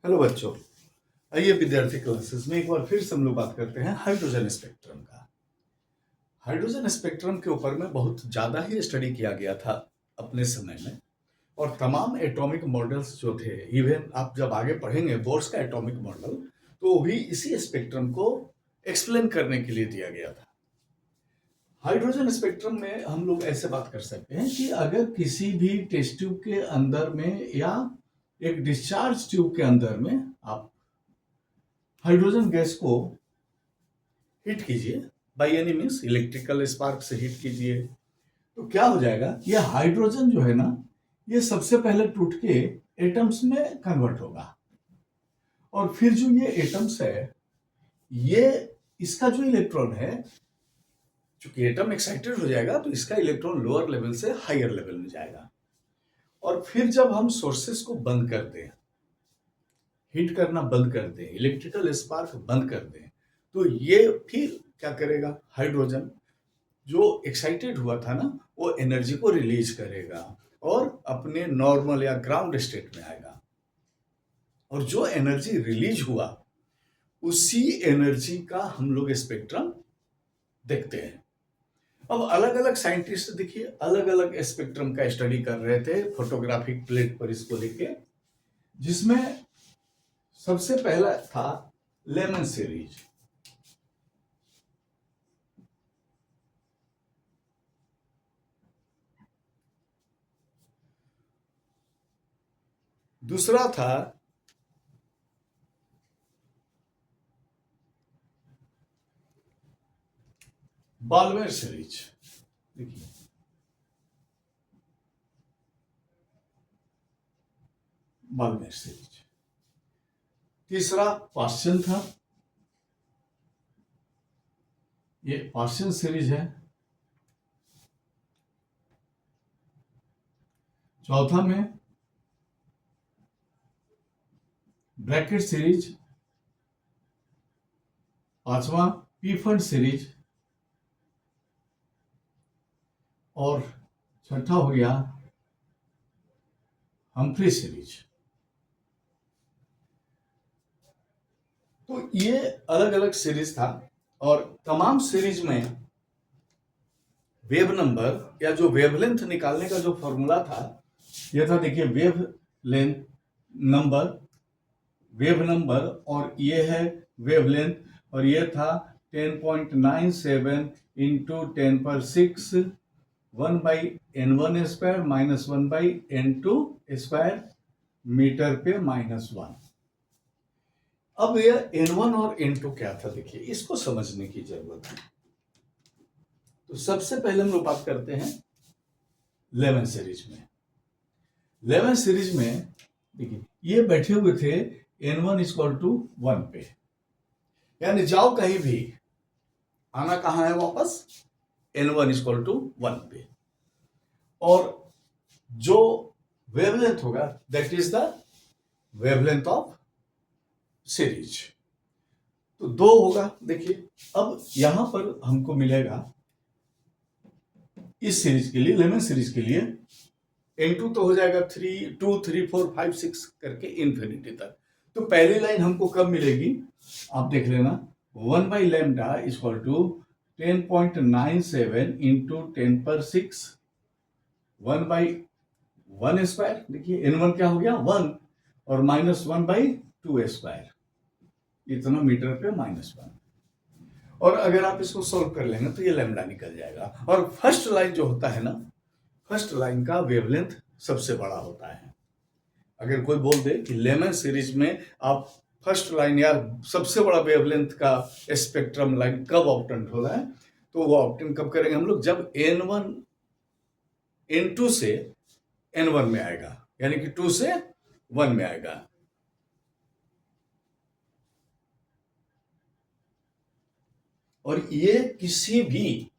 Hello बच्चों, आइए विद्यार्थी क्लासेस में एक बार फिर से हम लोग बात करते हैं हाइड्रोजन स्पेक्ट्रम का। हाइड्रोजन स्पेक्ट्रम के ऊपर में बहुत ज़्यादा ही स्टडी किया गया था अपने समय में, और तमाम एटॉमिक मॉडल्स जो थे, इवन आप जब आगे पढ़ेंगे बोर्स का एटॉमिक मॉडल, तो वो भी इसी स्पेक्ट्रम को एक्सप्लेन करने के लिए दिया गया था। हाइड्रोजन स्पेक्ट्रम में हम लोग ऐसे बात कर सकते हैं कि अगर किसी भी टेस्ट ट्यूब के अंदर में या एक डिस्चार्ज ट्यूब के अंदर में आप हाइड्रोजन गैस को हीट कीजिए, by any means electrical spark से हीट कीजिए, तो क्या हो जाएगा, ये हाइड्रोजन जो है ना, ये सबसे पहले टूट के एटम्स में कन्वर्ट होगा, और फिर जो ये एटम्स है, ये इसका जो इलेक्ट्रॉन है, चूंकि एटम एक्साइटेड हो जाएगा तो इसका इलेक्ट्रॉन लोअर लेवल से हायर लेवल में जाएगा, और फिर जब हम सोर्सेस को बंद कर दें, हीट करना बंद कर दें, इलेक्ट्रिकल स्पार्क बंद कर दें, तो ये फिर क्या करेगा, हाइड्रोजन जो एक्साइटेड हुआ था ना, वो एनर्जी को रिलीज करेगा और अपने नॉर्मल या ग्राउंड स्टेट में आएगा, और जो एनर्जी रिलीज हुआ उसी एनर्जी का हम लोग स्पेक्ट्रम देखते हैं। अब अलग अलग साइंटिस्ट देखिए अलग अलग स्पेक्ट्रम का स्टडी कर रहे थे फोटोग्राफिक प्लेट पर इसको लेके, जिसमें सबसे पहला था लेमन सीरीज। दूसरा था बाल्मेर सीरीज, देखिए बाल्मेर सीरीज। तीसरा पार्शियन था, ये पार्शियन सीरीज है। चौथा में ब्रैकेट सीरीज। पांचवा पीफर्ड सीरीज, और छठा हो गया हम्फ्री सीरीज। तो ये अलग अलग सीरीज था, और तमाम सीरीज में वेव नंबर या जो वेवलेंथ निकालने का जो फॉर्मूला था, यह था, देखिए वेव नंबर, और ये है वेवलेंथ, और ये था 10.97 into 10⁶ 1/n1² minus 1/n2² metre पे -1। अब ये n1 और n2 क्या था, देखिए इसको समझने की जरूरत है। तो सबसे पहले हम लोग बात करते हैं लेमन सीरीज में। लेमन सीरीज में देखिए ये बैठे हुए थे n1 = 1 पे, यानी जाओ कहीं भी, आना कहां है वापस, n1 = 1 पे, और जो वेवलेंथ होगा that is the wavelength of series, तो 2 होगा। देखिए अब यहां पर हमको मिलेगा इस सीरीज के लिए, लेमन सीरीज के लिए, n2 तो हो जाएगा 3, 2, 3, 4, 5, 6 करके इन्फिनिटी तक। तो पहली लाइन हमको कब मिलेगी, आप देख लेना, 1/λ = 10.97 इंटू 10⁶ 1/1²। देखिए n1 क्या हो गया 1, और -1/2², इतना मीटर पे -1। और अगर आप इसको सॉल्व कर लेंगे तो ये लैम्डा निकल जाएगा। और फर्स्ट लाइन जो होता है ना, फर्स्ट लाइन का वेवलेंथ सबसे बड़ा होता है। अगर कोई बोल दे कि लेमन सीरीज में आप फर्स्ट लाइन या सबसे बड़ा वेवलेंथ का स्पेक्ट्रम लाइन कब ऑब्टेन हो रहा है, तो वो ऑब्टेन कब करेंगे हम लोग, जब n1 n2 से n1 में आएगा, यानी कि 2 से 1 में आएगा। और ये किसी भी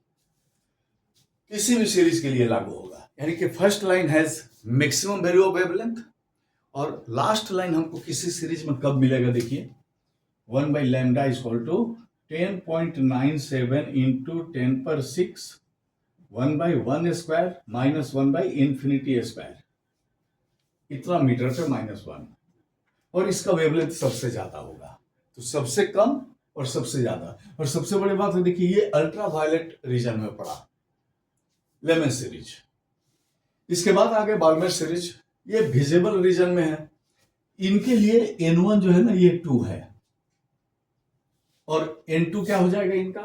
सीरीज के लिए लागू होगा, यानी कि first line has maximum value of wavelength, और लास्ट लाइन हमको किसी सीरीज में कब मिलेगा, देखिए 1/λ = 10.97 इंटू 10⁶ 1/1² माइनस 1/∞², इतना मीटर पे -1। और इसका वेवलेंथ सबसे ज्यादा होगा। तो सबसे कम और सबसे ज्यादा। और सबसे बड़ी बात है, देखिए ये अल्ट्रा वायलेट रीजन में पड़ा, लेमन सीरीज। इसके बाद आगे बाल्मेर सीरीज, ये विजिबल रीजन में है। इनके लिए N1 जो है ना ये 2 है, और N2 क्या हो जाएगा इनका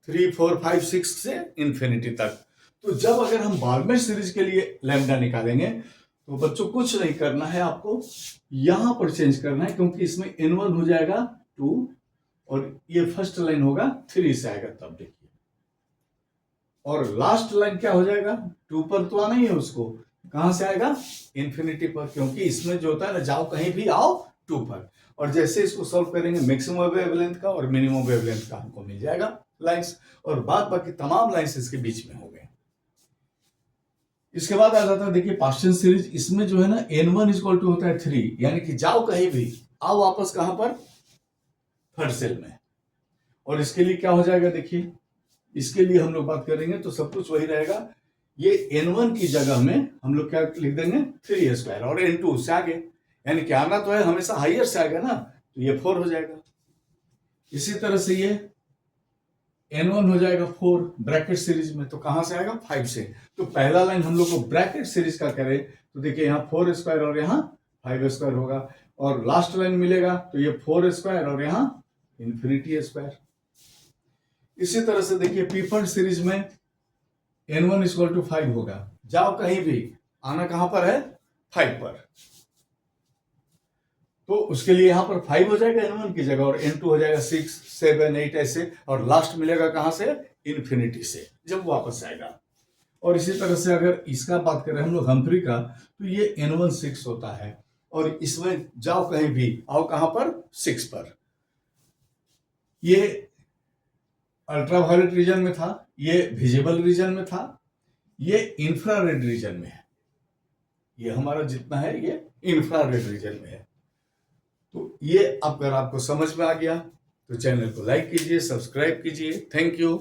3, 4, 5, 6 से इंफिनिटी तक। तो जब अगर हम बाल्मेर सीरीज के लिए लैम्डा निकालेंगे तो बच्चों कुछ नहीं करना है, आपको यहां पर चेंज करना है, क्योंकि इसमें N1 हो जाएगा 2 और ये फर्स्ट लाइन होगा 3 से आएगा तब। देखिए, और लास्ट लाइन क्या हो जाएगा, 2 पर तो आना ही है, उसको कहां से आएगा इंफिनिटी पर, क्योंकि इसमें जो होता है ना जाओ कहीं भी आओ 2 पर। और जैसे इसको सॉल्व करेंगे मैक्सिमम वेवलेंथ का और मिनिमम वेवलेंथ का हमको मिल जाएगा लाइंस, और बाद बाकी तमाम लाइंस इसके बीच में हो गए। इसके बाद आ जाता है देखिए पास्चन सीरीज। इसमें जो है ना N1 इक्वल टू होता है 3, यानी कि जाओ कहीं भी आओ वापस कहां पर, थर्ड सेल में। और इसके लिए क्या हो जाएगा, देखिए इसके लिए हम लोग बात करेंगे तो सब कुछ वही रहेगा। ये N1 की जगह में हम लोग क्या लिख देंगे 3a² और N2 उससे आगे, यानी कि आना तो है हमेशा हाइयर से आएगा ना, तो ये 4 हो जाएगा। इसी तरह से ये N1 हो जाएगा 4 ब्रैकेट सीरीज में, तो कहां से आएगा 5 से। तो पहला लाइन हम लोग को ब्रैकेट सीरीज का करें तो देखिए यहाँ 4² और यहाँ 5² होगा, और लास्ट लाइन मिलेगा तो ये 4² और यहाँ इंफिनिटी²। इसी तरह से देखिए पीफर्ड सीरीज में N1 इक्वल टू 5 होगा, जाओ कहीं भी आना कहां पर है 5 पर, तो उसके लिए यहां पर 5 हो जाएगा N1 की जगह, और N2 हो जाएगा 6, 7, 8 ऐसे, और लास्ट मिलेगा कहां से इंफिनिटी से जब वापस आएगा। और इसी तरह से अगर इसका बात करें हम लोग हम्फ्री का, तो ये N1 6 होता है, और इसमें जाओ कहीं भी आओ कहां पर 6 पर। ये अल्ट्रावायलेट रीजन में था, ये विजिबल रीजन में था, ये इंफ्रारेड रीजन में है। ये हमारा जितना है ये इंफ्रारेड रीजन में है। तो ये अगर आपको समझ में आ गया तो चैनल को लाइक कीजिए, सब्सक्राइब कीजिए। Thank you.